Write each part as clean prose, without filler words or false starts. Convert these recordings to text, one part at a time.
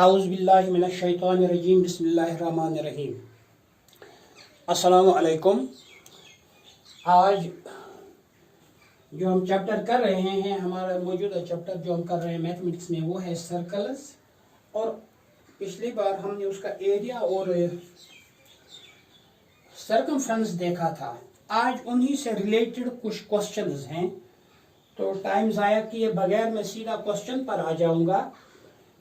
औज़ुबिल्लाहि मिनश्शैतानिर्रजीम बिस्मिल्लाहिर्रहमानिर्रहीम। अस्सलामु अलैकुम। आज जो हम चैप्टर कर रहे हैं, हमारा मौजूदा चैप्टर जो हम कर रहे हैं मैथमेटिक्स में, वो है सर्कल्स। और पिछली बार हमने उसका एरिया और सर्कमफ्रेंस देखा था। आज उन्हीं से रिलेटेड कुछ क्वेश्चंस हैं, तो टाइम ज़ाया किए बगैर मैं सीधा क्वेश्चन पर आ जाऊंगा।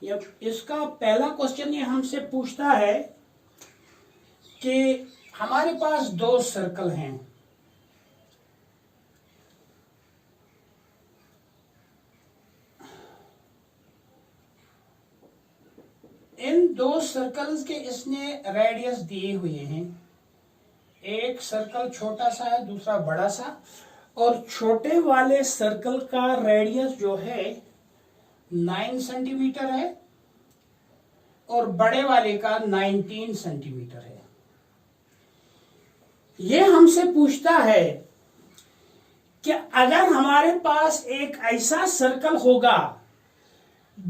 इसका पहला क्वेश्चन ये हमसे पूछता है कि हमारे पास दो सर्कल हैं। इन दो सर्कल्स के इसने रेडियस दिए हुए हैं। एक सर्कल छोटा सा है, दूसरा बड़ा सा, और छोटे वाले सर्कल का रेडियस जो है 9 सेंटीमीटर है और बड़े वाले का 19 सेंटीमीटर है। यह हमसे पूछता है कि अगर हमारे पास एक ऐसा सर्कल होगा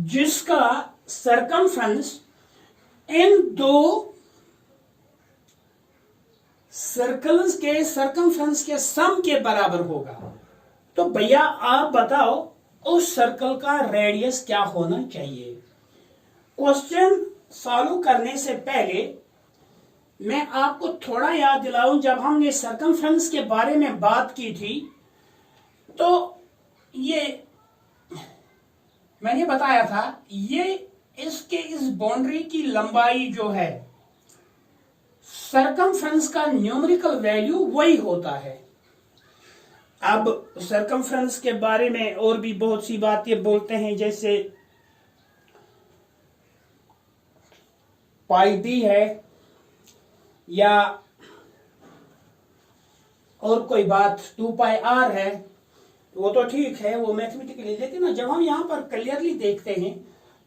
जिसका सर्कमफ्रेंस इन दो सर्कल्स के सर्कमफ्रेंस के सम के बराबर होगा, तो भैया आप बताओ उस सर्कल का रेडियस क्या होना चाहिए। क्वेश्चन सॉल्व करने से पहले मैं आपको थोड़ा याद दिलाऊं, जब हमने सर्कमफ्रेंस के बारे में बात की थी तो ये मैंने बताया था, ये इसके इस बाउंड्री की लंबाई जो है, सर्कमफ्रेंस का न्यूमेरिकल वैल्यू वही होता है। अब सर्कमफ्रेंस के बारे में और भी बहुत सी बातें बोलते हैं, जैसे पाई डी है या और कोई बात 2 पाई आर है, वो तो ठीक है, वो मैथमेटिकली। लेकिन ना जब हम यहां पर क्लियरली देखते हैं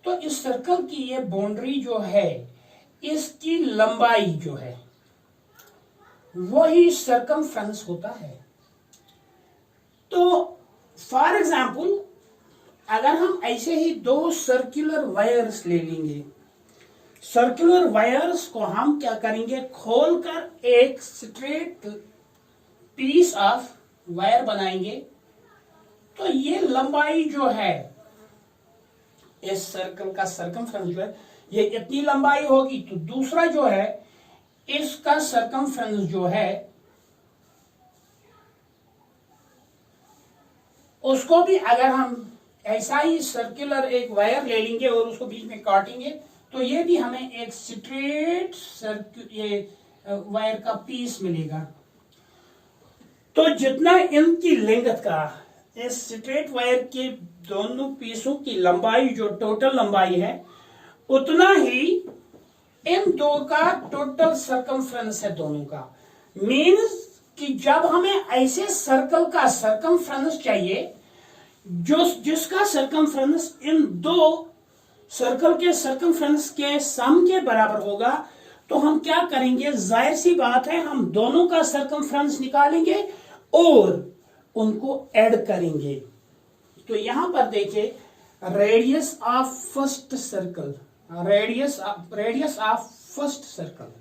तो इस सर्कल की ये बाउंड्री जो है, इसकी लंबाई जो है वही सर्कमफ्रेंस होता है। तो फॉर एग्जाम्पल अगर हम ऐसे ही दो सर्कुलर वायर्स ले लेंगे, सर्कुलर वायर्स को हम क्या करेंगे, खोलकर एक स्ट्रेट पीस ऑफ वायर बनाएंगे, तो ये लंबाई जो है इस सर्कल का सर्कमफ्रेंस जो है, ये इतनी लंबाई होगी। तो दूसरा जो है इसका सर्कमफ्रेंस जो है उसको भी अगर हम ऐसा ही सर्कुलर एक वायर ले लेंगे और उसको बीच में काटेंगे, तो ये भी हमें एक स्ट्रेट ये वायर का पीस मिलेगा। तो जितना इनकी लेंथ का, इस स्ट्रेट वायर के दोनों पीसों की लंबाई जो टोटल लंबाई है, उतना ही इन दो का टोटल सर्कमफ्रेंस है दोनों का। मीन्स कि जब हमें ऐसे सर्कल का सर्कमफ्रेंस चाहिए जिसका सर्कमफ्रेंस इन दो सर्कल के सर्कमफ्रेंस के सम के बराबर होगा, तो हम क्या करेंगे, जाहिर सी बात है, हम दोनों का सर्कमफ्रेंस निकालेंगे और उनको ऐड करेंगे। तो यहां पर देखिए, radius of first circle, radius of first circle,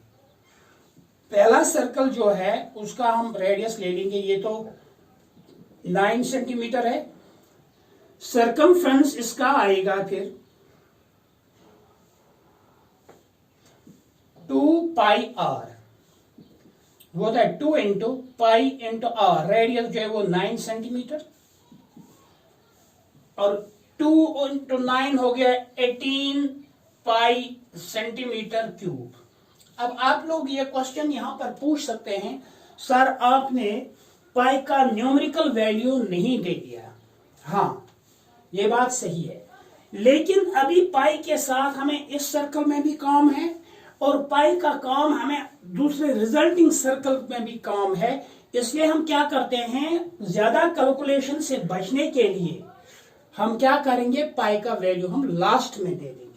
पहला सर्कल जो है उसका हम रेडियस ले लेंगे, ये तो 9 सेंटीमीटर है। सर्कमफ्रेंस इसका आएगा फिर 2 पाई आर, वो है 2 into pi into R. Radius जो है वो 9 सेंटीमीटर, और 2 इंटू 9 हो गया 18 पाई सेंटीमीटर क्यूब। अब आप लोग ये क्वेश्चन यहां पर पूछ सकते हैं, सर आपने पाई का न्यूमेरिकल वैल्यू नहीं दे दिया। हाँ, ये बात सही है, लेकिन अभी पाई के साथ हमें इस सर्कल में भी काम है और पाई का काम हमें दूसरे रिजल्टिंग सर्कल में भी काम है। इसलिए हम क्या करते हैं, ज्यादा कैलकुलेशन से बचने के लिए हम क्या करेंगे, पाई का वैल्यू हम लास्ट में दे देंगे।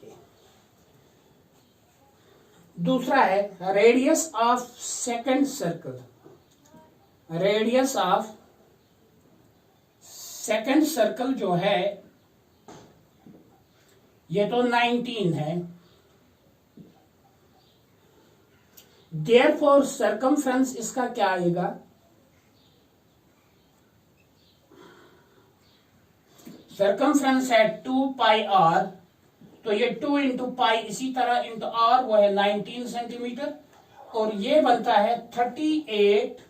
दूसरा है radius of second circle. Radius of second circle जो है ये तो 19 है, देयरफॉर सर्कमफ्रेंस इसका क्या आएगा, सर्कमफ्रेंस है 2 पाई आर, तो ये 2 इंटू पाई इसी तरह इंटू आर वो है 19 सेंटीमीटर, और ये बनता है 38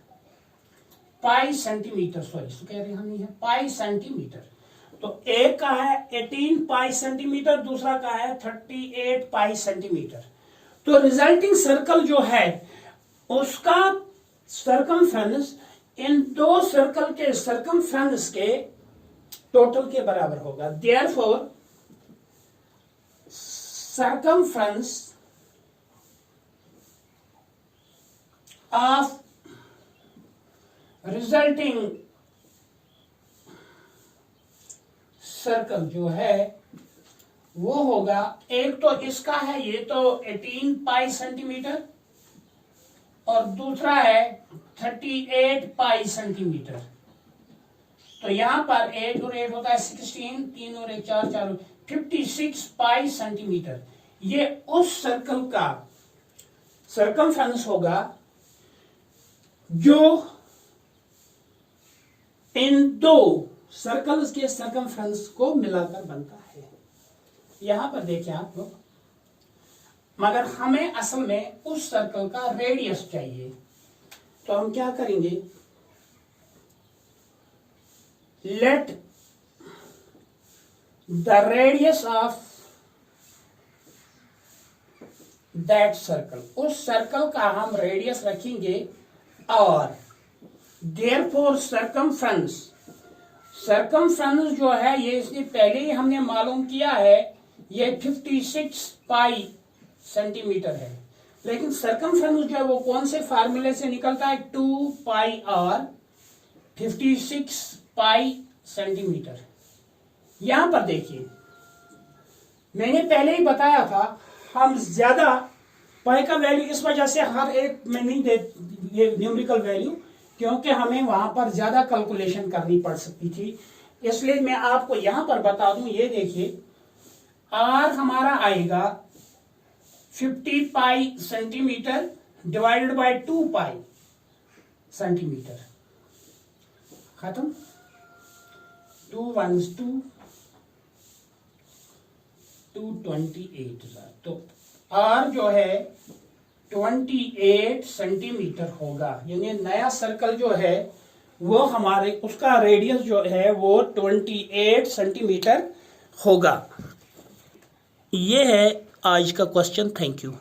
पाई सेंटीमीटर, सॉरी इसको कह रहे हैं हम नहीं है पाई सेंटीमीटर। तो एक का है 18 पाई सेंटीमीटर, दूसरा का है 38 पाई सेंटीमीटर। तो रिजल्टिंग सर्कल जो है उसका सर्कमफ्रेंस इन दो सर्कल के सर्कमफ्रेंस के टोटल के बराबर होगा। Therefore circumference of resulting circle जो है वो होगा, एक तो इसका है ये तो 18 पाई सेंटीमीटर और दूसरा है 38 पाई सेंटीमीटर। तो यहां पर 8 और 8 होता है 16, 3 और 1 4, 4 56 पाई सेंटीमीटर। ये उस सर्कल का सर्कमफ्रेंस होगा जो इन दो सर्कल्स के सर्कमफ्रेंस को मिलाकर बनता है। यहां पर देखिए आप लोग, मगर हमें असल में उस सर्कल का रेडियस चाहिए, तो हम क्या करेंगे, let the radius of that circle, उस सर्कल का हम रेडियस रखेंगे, और देयरफॉर सर्कमफ्रेंस, सर्कमफ्रेंस जो है ये इसने पहले ही हमने मालूम किया है, ये 56 पाई सेंटीमीटर है, लेकिन सर्कमफ्रेंस जो है वो कौन से फार्मूले से निकलता है, 2 पाई आर 56 पाई सेंटीमीटर। यहां पर देखिए मैंने पहले ही बताया था, हम ज्यादा पाई का वैल्यू इस वजह से हर एक में नहीं दे ये न्यूमेरिकल वैल्यू, क्योंकि हमें वहां पर ज्यादा कैलकुलेशन करनी पड़ सकती थी, इसलिए मैं आपको यहां पर बता दूं। ये देखिए आर हमारा आएगा 50 पाई centimetre divided by 2 pi centimetre, खत्म। 2 1 2 228, तो आर जो है 28 सेंटीमीटर होगा, यानी नया सर्कल जो है वो हमारे उसका रेडियस जो है वो 28 सेंटीमीटर होगा। ये है आज का क्वेश्चन। Thank you.